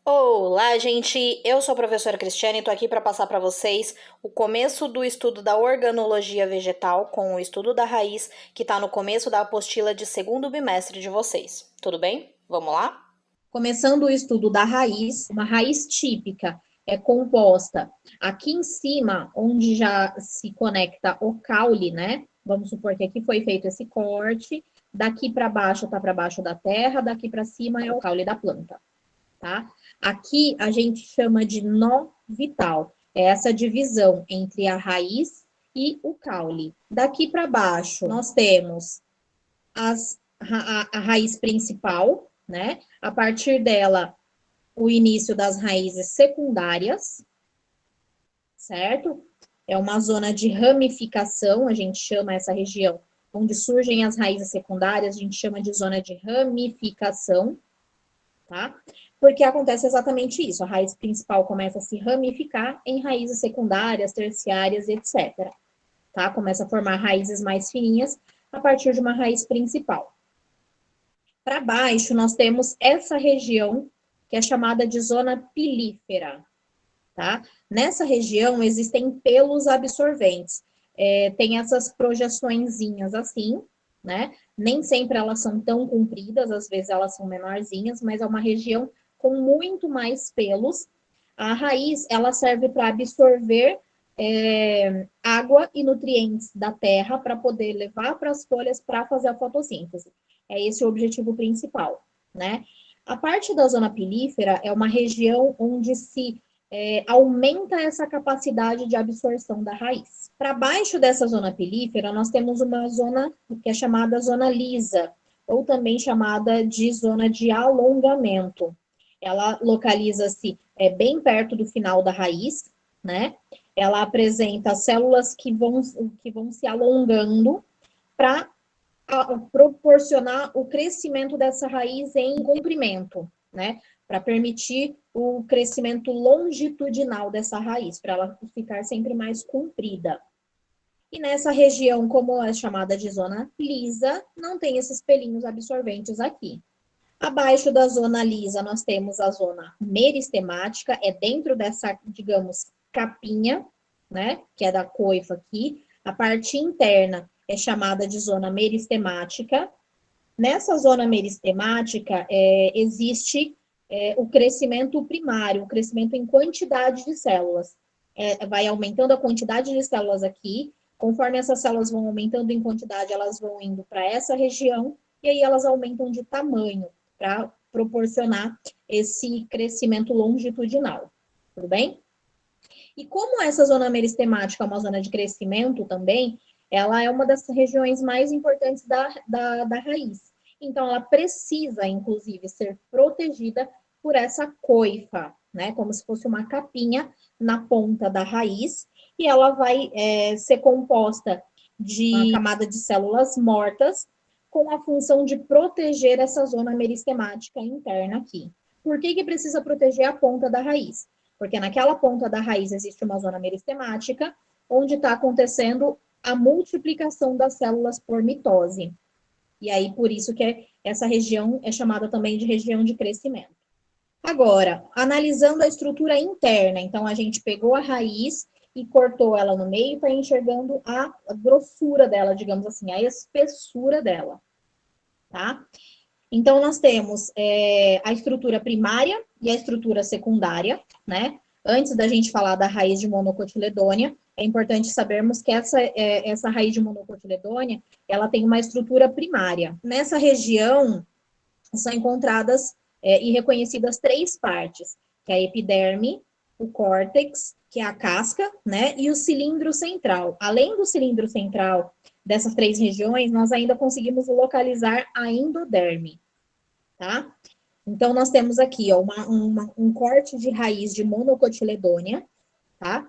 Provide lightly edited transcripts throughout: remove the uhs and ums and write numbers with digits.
Olá, gente! Eu sou a professora Cristiane e estou aqui para passar para vocês o começo do estudo da organologia vegetal com o estudo da raiz, que está no começo da apostila de segundo bimestre de vocês. Tudo bem? Vamos lá? Começando o estudo da raiz, uma raiz típica é composta aqui em cima, onde já se conecta o caule, né? Vamos supor que aqui foi feito esse corte, daqui para baixo está para baixo da terra, daqui para cima é o caule da planta, tá? Aqui a gente chama de nó vital, é essa divisão entre a raiz e o caule. Daqui para baixo nós temos a raiz principal, né? A partir dela, o início das raízes secundárias, certo? É uma zona de ramificação, a gente chama essa região onde surgem as raízes secundárias, a gente chama de zona de ramificação, tá? Porque acontece exatamente isso, a raiz principal começa a se ramificar em raízes secundárias, terciárias, etc. Tá? Começa a formar raízes mais fininhas a partir de uma raiz principal. Para baixo, nós temos essa região que é chamada de zona pilífera, tá? Nessa região existem pelos absorventes. Tem essas projeçõezinhas assim, né? Nem sempre elas são tão compridas, às vezes elas são menorzinhas, mas é uma região com muito mais pelos. A raiz, ela serve para absorver água e nutrientes da terra para poder levar para as folhas para fazer a fotossíntese. É esse o objetivo principal, né? A parte da zona pilífera é uma região onde se aumenta essa capacidade de absorção da raiz. Para baixo dessa zona pilífera, nós temos uma zona que é chamada zona lisa, ou também chamada de zona de alongamento. Ela localiza-se bem perto do final da raiz, né? Ela apresenta células que vão se alongando para proporcionar o crescimento dessa raiz em comprimento, né? Para permitir o crescimento longitudinal dessa raiz, para ela ficar sempre mais comprida. E nessa região, como é chamada de zona lisa, não tem esses pelinhos absorventes aqui. Abaixo da zona lisa, nós temos a zona meristemática, é dentro dessa, digamos, capinha, né, que é da coifa aqui. A parte interna é chamada de zona meristemática. Nessa zona meristemática, existe o crescimento primário, o crescimento em quantidade de células. Vai aumentando a quantidade de células aqui, conforme essas células vão aumentando em quantidade, elas vão indo para essa região, e aí elas aumentam de tamanho, para proporcionar esse crescimento longitudinal. Tudo bem? E como essa zona meristemática é uma zona de crescimento também, ela é uma das regiões mais importantes da raiz. Então, ela precisa, inclusive, ser protegida por essa coifa, né? Como se fosse uma capinha na ponta da raiz, e ela vai ser composta de uma camada de células mortas, com a função de proteger essa zona meristemática interna aqui. Por que precisa proteger a ponta da raiz? Porque naquela ponta da raiz existe uma zona meristemática, onde está acontecendo a multiplicação das células por mitose. E aí, por isso que essa região é chamada também de região de crescimento. Agora, analisando a estrutura interna, então a gente pegou a raiz e cortou ela no meio, está enxergando a grossura dela, digamos assim, a espessura dela, tá? Então, nós temos a estrutura primária e a estrutura secundária, né? Antes da gente falar da raiz de monocotiledônia, é importante sabermos que essa raiz de monocotiledônia, ela tem uma estrutura primária. Nessa região, são encontradas e reconhecidas três partes, que é a epiderme, o córtex, que é a casca, né? E o cilindro central. Além do cilindro central dessas três regiões, nós ainda conseguimos localizar a endoderme, tá? Então, nós temos aqui ó, um corte de raiz de monocotiledônia, tá?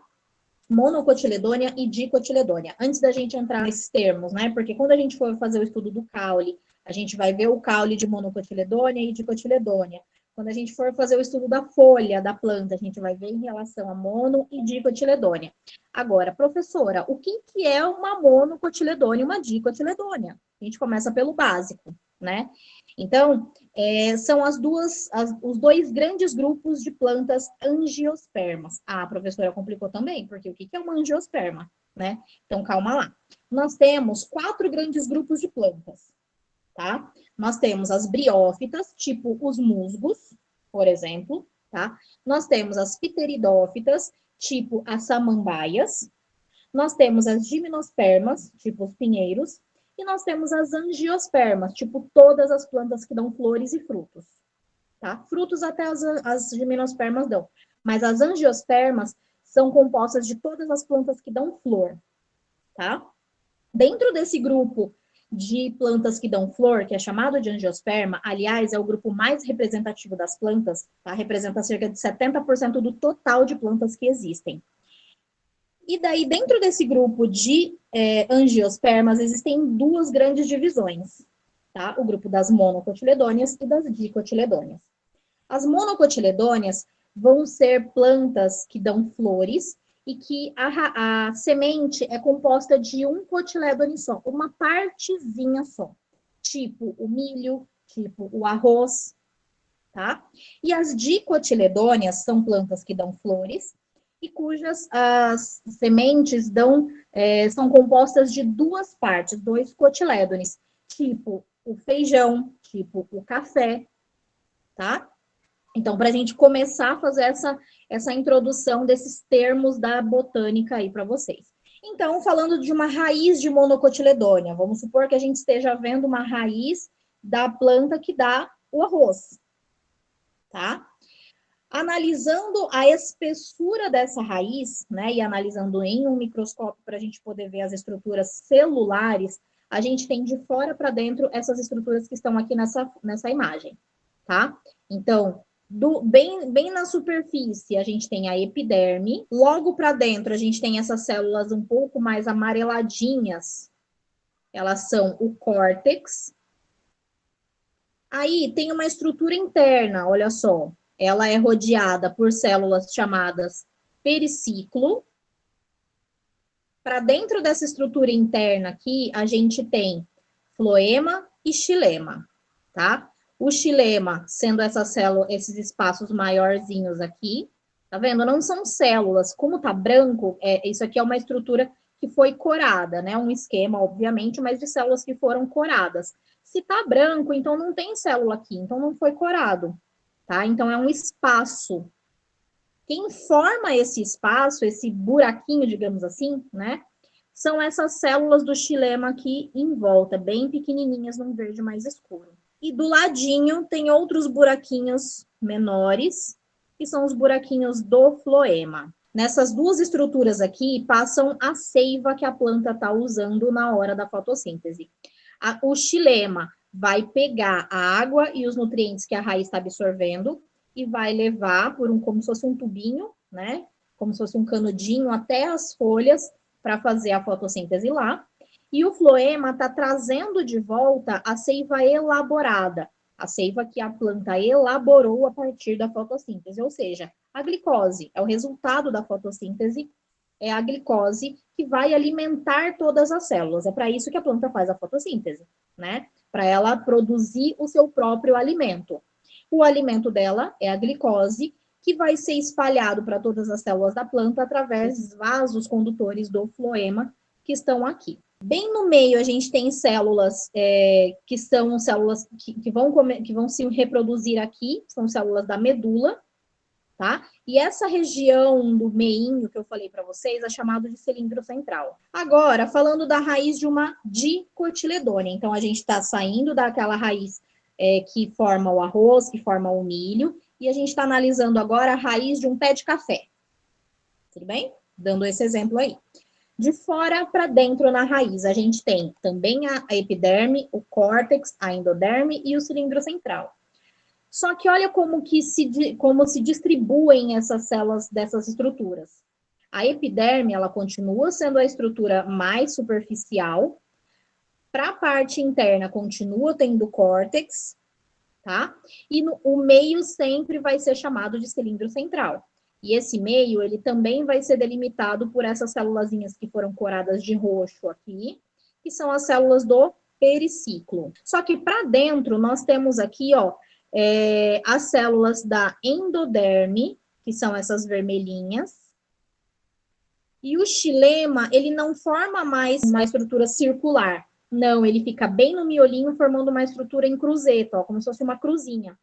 Monocotiledônia e dicotiledônia. Antes da gente entrar nesses termos, né? Porque quando a gente for fazer o estudo do caule, a gente vai ver o caule de monocotiledônia e dicotiledônia. Quando a gente for fazer o estudo da folha da planta, a gente vai ver em relação a mono e dicotiledônia. Agora, professora, o que é uma monocotiledônia e uma dicotiledônia? A gente começa pelo básico. né? Então, são os dois grandes grupos de plantas angiospermas. Ah, a professora complicou também, porque o que é uma angiosperma, né? Então, calma lá. Nós temos 4 grandes grupos de plantas, tá? Nós temos as briófitas, tipo os musgos, por exemplo, tá? Nós temos as pteridófitas, tipo as samambaias. Nós temos as gimnospermas, tipo os pinheiros. E nós temos as angiospermas, tipo todas as plantas que dão flores e frutos, tá? Frutos até as gimnospermas dão. Mas as angiospermas são compostas de todas as plantas que dão flor, tá? Dentro desse grupo de plantas que dão flor, que é chamado de angiosperma, aliás, é o grupo mais representativo das plantas, tá? Representa cerca de 70% do total de plantas que existem. E daí, dentro desse grupo de angiospermas, existem 2 grandes divisões, tá? O grupo das monocotiledôneas e das dicotiledôneas. As monocotiledôneas vão ser plantas que dão flores e que a semente é composta de um cotiledone só, uma partezinha só, tipo o milho, tipo o arroz, tá? E as dicotiledôneas são plantas que dão flores e cujas as sementes são compostas de 2 partes, 2 cotilédones, tipo o feijão, tipo o café, tá? Então, para a gente começar a fazer essa introdução desses termos da botânica aí para vocês. Então, falando de uma raiz de monocotiledônia, vamos supor que a gente esteja vendo uma raiz da planta que dá o arroz, tá? Analisando a espessura dessa raiz, né, e analisando em um microscópio para a gente poder ver as estruturas celulares, a gente tem de fora para dentro essas estruturas que estão aqui nessa imagem, tá? Então, bem na superfície, a gente tem a epiderme, logo para dentro, a gente tem essas células um pouco mais amareladinhas, elas são o córtex. Aí tem uma estrutura interna, olha só, ela é rodeada por células chamadas periciclo. Para dentro dessa estrutura interna aqui, a gente tem floema e xilema, tá? O xilema sendo esses espaços maiorzinhos aqui, tá vendo? Não são células, como tá branco, isso aqui é uma estrutura que foi corada, né? Um esquema, obviamente, mas de células que foram coradas. Se tá branco, então não tem célula aqui, então não foi corado, tá? Então é um espaço. Quem forma esse espaço, esse buraquinho, digamos assim, né? São essas células do xilema aqui em volta, bem pequenininhas, num verde mais escuro. E do ladinho tem outros buraquinhos menores, que são os buraquinhos do floema. Nessas 2 estruturas aqui passam a seiva que a planta está usando na hora da fotossíntese. O xilema vai pegar a água e os nutrientes que a raiz está absorvendo e vai levar como se fosse um tubinho, né? Como se fosse um canudinho até as folhas para fazer a fotossíntese lá. E o floema está trazendo de volta a seiva elaborada, a seiva que a planta elaborou a partir da fotossíntese, ou seja, a glicose é o resultado da fotossíntese, é a glicose que vai alimentar todas as células. É para isso que a planta faz a fotossíntese, né? Para ela produzir o seu próprio alimento. O alimento dela é a glicose, que vai ser espalhado para todas as células da planta através dos vasos condutores do floema, que estão aqui. Bem no meio, a gente tem células que são células que vão se reproduzir aqui, são células da medula, tá? E essa região do meinho que eu falei para vocês é chamado de cilindro central. Agora, falando da raiz de uma dicotiledônia. Então, a gente está saindo daquela raiz que forma o arroz, que forma o milho, e a gente está analisando agora a raiz de um pé de café. Tudo bem? Dando esse exemplo aí. De fora para dentro na raiz, a gente tem também a epiderme, o córtex, a endoderme e o cilindro central. Só que olha como se distribuem essas células dessas estruturas. A epiderme, ela continua sendo a estrutura mais superficial. Para a parte interna, continua tendo córtex, tá? E o meio sempre vai ser chamado de cilindro central. E esse meio, ele também vai ser delimitado por essas célulazinhas que foram coradas de roxo aqui, que são as células do periciclo. Só que para dentro, nós temos aqui, ó, as células da endoderme, que são essas vermelhinhas. E o xilema, ele não forma mais uma estrutura circular. Não, ele fica bem no miolinho, formando uma estrutura em cruzeta, ó, como se fosse uma cruzinha,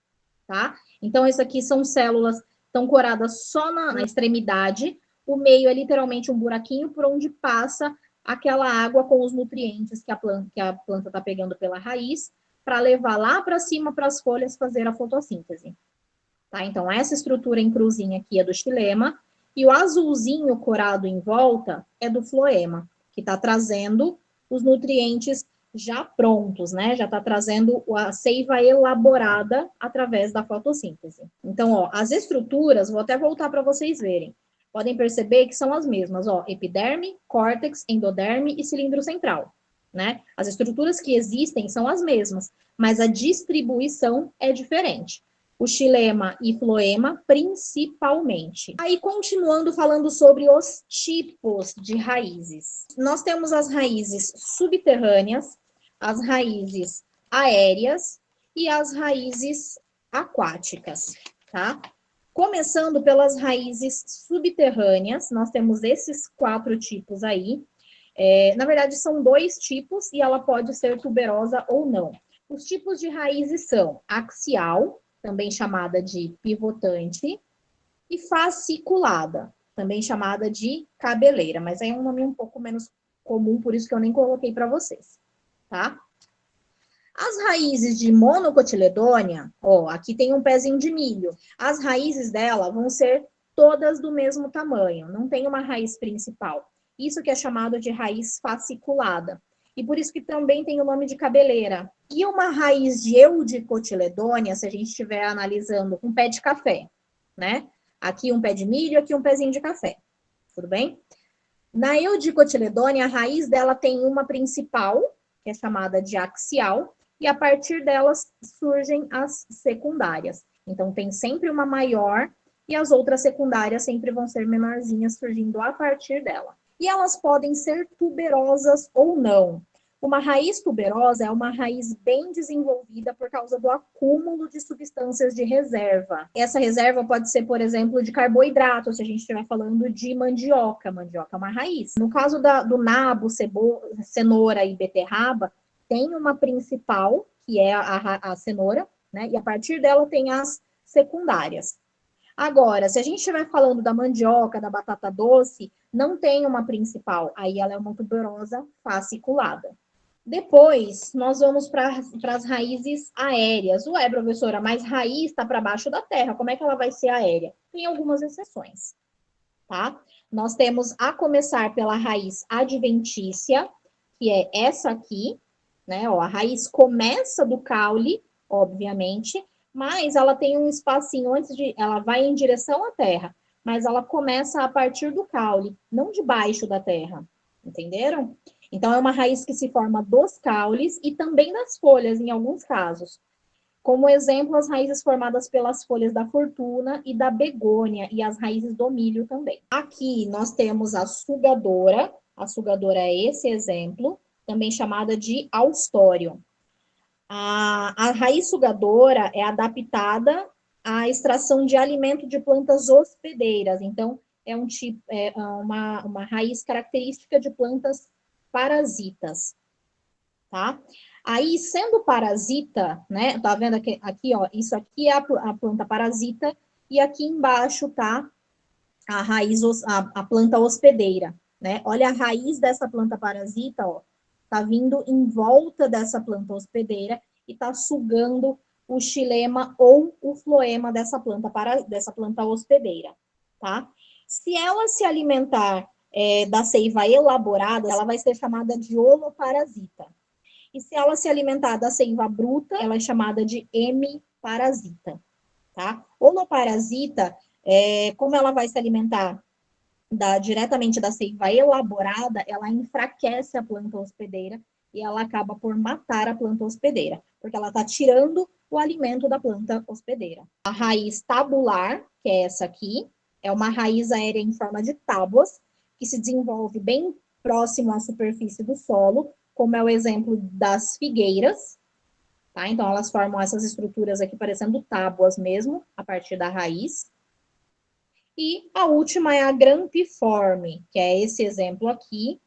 tá? Então, isso aqui são células que estão coradas só na extremidade. O meio é literalmente um buraquinho por onde passa aquela água com os nutrientes que a planta está pegando pela raiz, para levar lá para cima para as folhas fazer a fotossíntese. Tá? Então, essa estrutura em cruzinha aqui é do xilema, e o azulzinho corado em volta é do floema, que está trazendo os nutrientes já prontos, né? Já está trazendo a seiva elaborada através da fotossíntese. Então, ó, as estruturas, vou até voltar para vocês verem. Podem perceber que são as mesmas, ó, epiderme, córtex, endoderme e cilindro central, né? As estruturas que existem são as mesmas, mas a distribuição é diferente. O xilema e floema, principalmente. Aí, continuando falando sobre os tipos de raízes. Nós temos as raízes subterrâneas, as raízes aéreas e as raízes aquáticas, tá? Começando pelas raízes subterrâneas, nós temos esses 4 tipos aí. Na verdade, são 2 tipos e ela pode ser tuberosa ou não. Os tipos de raízes são axial, também chamada de pivotante, e fasciculada, também chamada de cabeleira, mas aí é um nome um pouco menos comum, por isso que eu nem coloquei para vocês, tá? As raízes de monocotiledônia, ó, aqui tem um pezinho de milho. As raízes dela vão ser todas do mesmo tamanho, não tem uma raiz principal. Isso que é chamado de raiz fasciculada. E por isso que também tem o nome de cabeleira. E uma raiz de eudicotiledônia, se a gente estiver analisando um pé de café, né? Aqui um pé de milho, aqui um pezinho de café. Tudo bem? Na eudicotiledônia, a raiz dela tem uma principal, que é chamada de axial, e a partir delas surgem as secundárias. Então, tem sempre uma maior e as outras secundárias sempre vão ser menorzinhas, surgindo a partir dela. E elas podem ser tuberosas ou não. Uma raiz tuberosa é uma raiz bem desenvolvida por causa do acúmulo de substâncias de reserva. Essa reserva pode ser, por exemplo, de carboidrato, se a gente estiver falando de mandioca. Mandioca é uma raiz. No caso do nabo, cenoura e beterraba, tem uma principal, que é a cenoura, né? E a partir dela tem as secundárias. Agora, se a gente estiver falando da mandioca, da batata doce, não tem uma principal. Aí ela é uma tuberosa fasciculada. Depois, nós vamos para as raízes aéreas. Ué, professora, mas raiz está para baixo da terra, como é que ela vai ser aérea? Tem algumas exceções, tá? Nós temos a começar pela raiz adventícia, que é essa aqui, né? Ó, a raiz começa do caule, obviamente, mas ela tem um espacinho antes de... Ela vai em direção à terra, mas ela começa a partir do caule, não debaixo da terra. Entenderam? Então, é uma raiz que se forma dos caules e também das folhas, em alguns casos. Como exemplo, as raízes formadas pelas folhas da fortuna e da begônia, e as raízes do milho também. Aqui, nós temos a sugadora é esse exemplo, também chamada de austório. A raiz sugadora é adaptada à extração de alimento de plantas hospedeiras, então, é uma raiz característica de plantas parasitas, tá? Aí, sendo parasita, né, tá vendo aqui, ó, isso aqui é a planta parasita, e aqui embaixo tá a raiz, a planta hospedeira, né? Olha a raiz dessa planta parasita, ó, tá vindo em volta dessa planta hospedeira e tá sugando o xilema ou o floema dessa planta hospedeira, tá? Se ela se alimentar da seiva elaborada, ela vai ser chamada de holoparasita. E se ela se alimentar da seiva bruta, ela é chamada de hemiparasita, tá? Holoparasita, como ela vai se alimentar diretamente da seiva elaborada, ela enfraquece a planta hospedeira e ela acaba por matar a planta hospedeira, porque ela está tirando o alimento da planta hospedeira. A raiz tabular, que é essa aqui, é uma raiz aérea em forma de tábuas, que se desenvolve bem próximo à superfície do solo, como é o exemplo das figueiras, tá? Então, elas formam essas estruturas aqui parecendo tábuas mesmo, a partir da raiz. E a última é a grampiforme, que é esse exemplo aqui.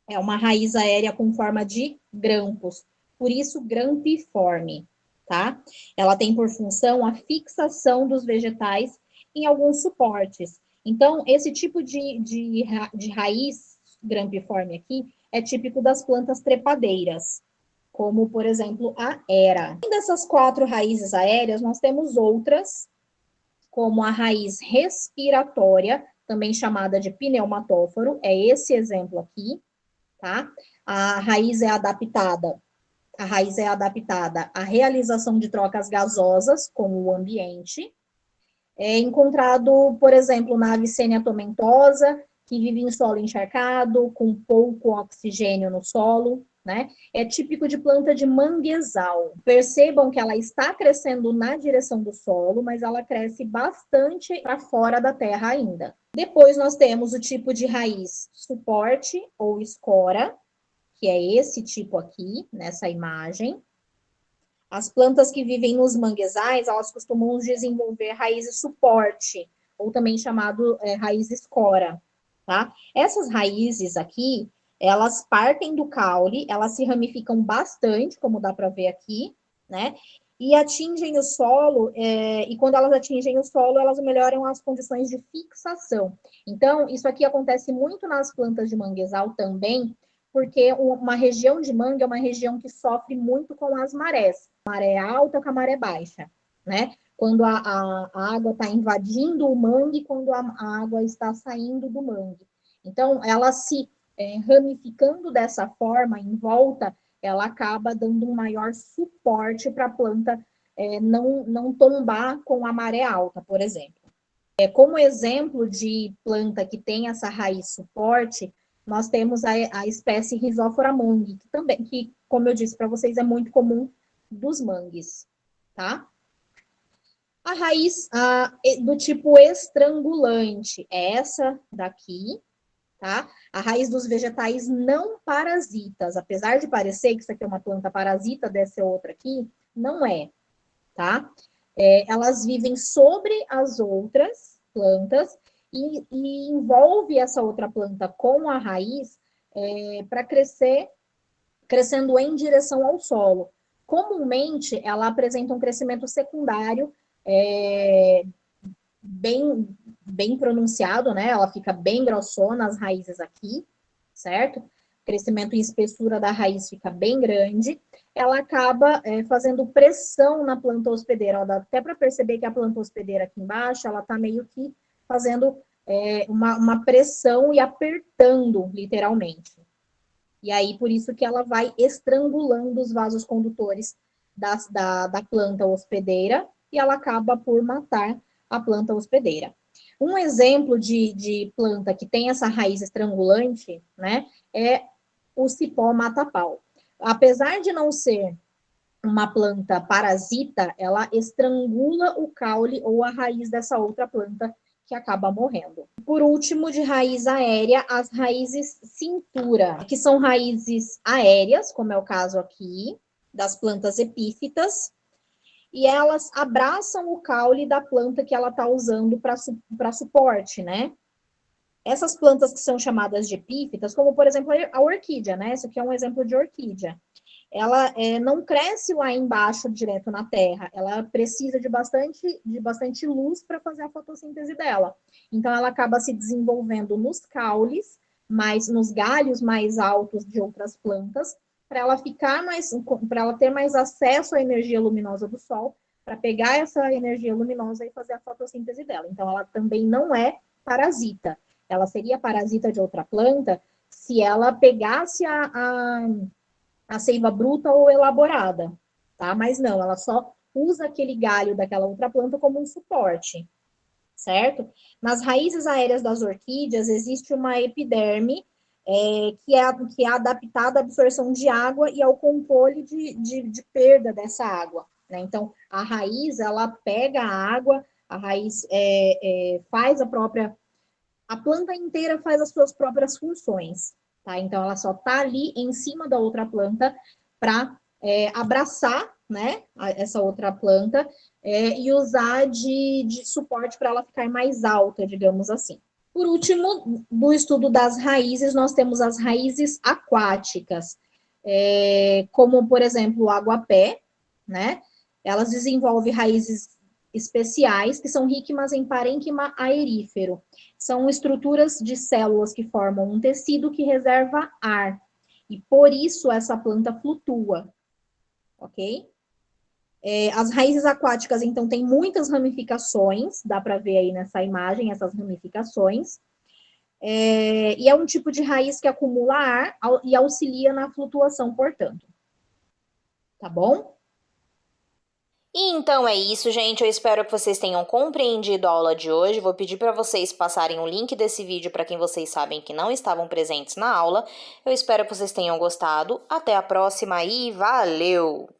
É uma raiz aérea com forma de grampos, por isso grampiforme, tá? Ela tem por função a fixação dos vegetais em alguns suportes. Então, esse tipo de raiz grampiforme aqui é típico das plantas trepadeiras, como, por exemplo, a era. Além dessas 4 raízes aéreas, nós temos outras, como a raiz respiratória, também chamada de pneumatóforo, é esse exemplo aqui, tá? A raiz é adaptada à realização de trocas gasosas com o ambiente. É encontrado, por exemplo, na Avicennia tomentosa, que vive em solo encharcado, com pouco oxigênio no solo, né? É típico de planta de manguezal. Percebam que ela está crescendo na direção do solo, mas ela cresce bastante para fora da terra ainda. Depois nós temos o tipo de raiz suporte ou escora, que é esse tipo aqui, nessa imagem. As plantas que vivem nos manguezais, elas costumam desenvolver raízes suporte, ou também chamado raiz escora, tá? Essas raízes aqui, elas partem do caule, elas se ramificam bastante, como dá para ver aqui, né? E atingem o solo, e quando elas atingem o solo, elas melhoram as condições de fixação. Então, isso aqui acontece muito nas plantas de manguezal também, porque uma região de mangue é uma região que sofre muito com as marés, maré alta com a maré baixa, né? Quando a água está invadindo o mangue, quando a água está saindo do mangue. Então, ela se ramificando dessa forma em volta, ela acaba dando um maior suporte para a planta não tombar com a maré alta, por exemplo. Como exemplo de planta que tem essa raiz suporte, nós temos a espécie Rhizophora mangue, que também, que, como eu disse para vocês, é muito comum dos mangues, tá? A raiz do tipo estrangulante é essa daqui, tá? A raiz dos vegetais não parasitas, apesar de parecer que isso aqui é uma planta parasita, dessa outra aqui, não é, tá? Elas vivem sobre as outras plantas e envolve essa outra planta com a raiz para crescendo em direção ao solo. Comumente, ela apresenta um crescimento secundário bem pronunciado, né? Ela fica bem grossona, as raízes aqui, certo? O crescimento em espessura da raiz fica bem grande. Ela acaba fazendo pressão na planta hospedeira. Dá até para perceber que a planta hospedeira aqui embaixo, ela está meio que fazendo uma pressão e apertando, literalmente. E aí, por isso que ela vai estrangulando os vasos condutores da planta hospedeira e ela acaba por matar a planta hospedeira. Um exemplo de planta que tem essa raiz estrangulante, né, é o cipó mata-pau. Apesar de não ser uma planta parasita, ela estrangula o caule ou a raiz dessa outra planta que acaba morrendo. Por último, de raiz aérea, as raízes cintura, que são raízes aéreas, como é o caso aqui, das plantas epífitas, e elas abraçam o caule da planta que ela está usando para suporte, né? Essas plantas que são chamadas de epífitas, como por exemplo a orquídea, né? Esse aqui é um exemplo de orquídea. Ela não cresce lá embaixo direto na terra, ela precisa de bastante luz para fazer a fotossíntese dela. Então ela acaba se desenvolvendo nos caules, nos galhos mais altos de outras plantas, para ela ter mais acesso à energia luminosa do sol, para pegar essa energia luminosa e fazer a fotossíntese dela. Então ela também não é parasita. Ela seria parasita de outra planta se ela pegasse a seiva bruta ou elaborada, tá? Mas não, ela só usa aquele galho daquela outra planta como um suporte, certo? Nas raízes aéreas das orquídeas existe uma epiderme que é adaptada à absorção de água e ao controle de perda dessa água, né? Então, a raiz, ela pega a água, a raiz faz a planta inteira faz as suas próprias funções, tá? Então, ela só tá ali em cima da outra planta para abraçar, né, essa outra planta e usar de suporte para ela ficar mais alta, digamos assim. Por último, do estudo das raízes, nós temos as raízes aquáticas, como, por exemplo, o aguapé, né? Elas desenvolvem raízes especiais que são ricas em parênquima aerífero. São estruturas de células que formam um tecido que reserva ar. E por isso essa planta flutua, ok? As raízes aquáticas, então, têm muitas ramificações, dá para ver aí nessa imagem essas ramificações. E é um tipo de raiz que acumula ar e auxilia na flutuação, portanto. Tá bom? E então é isso, gente. Eu espero que vocês tenham compreendido a aula de hoje. Vou pedir para vocês passarem o link desse vídeo para quem vocês sabem que não estavam presentes na aula. Eu espero que vocês tenham gostado. Até a próxima e valeu!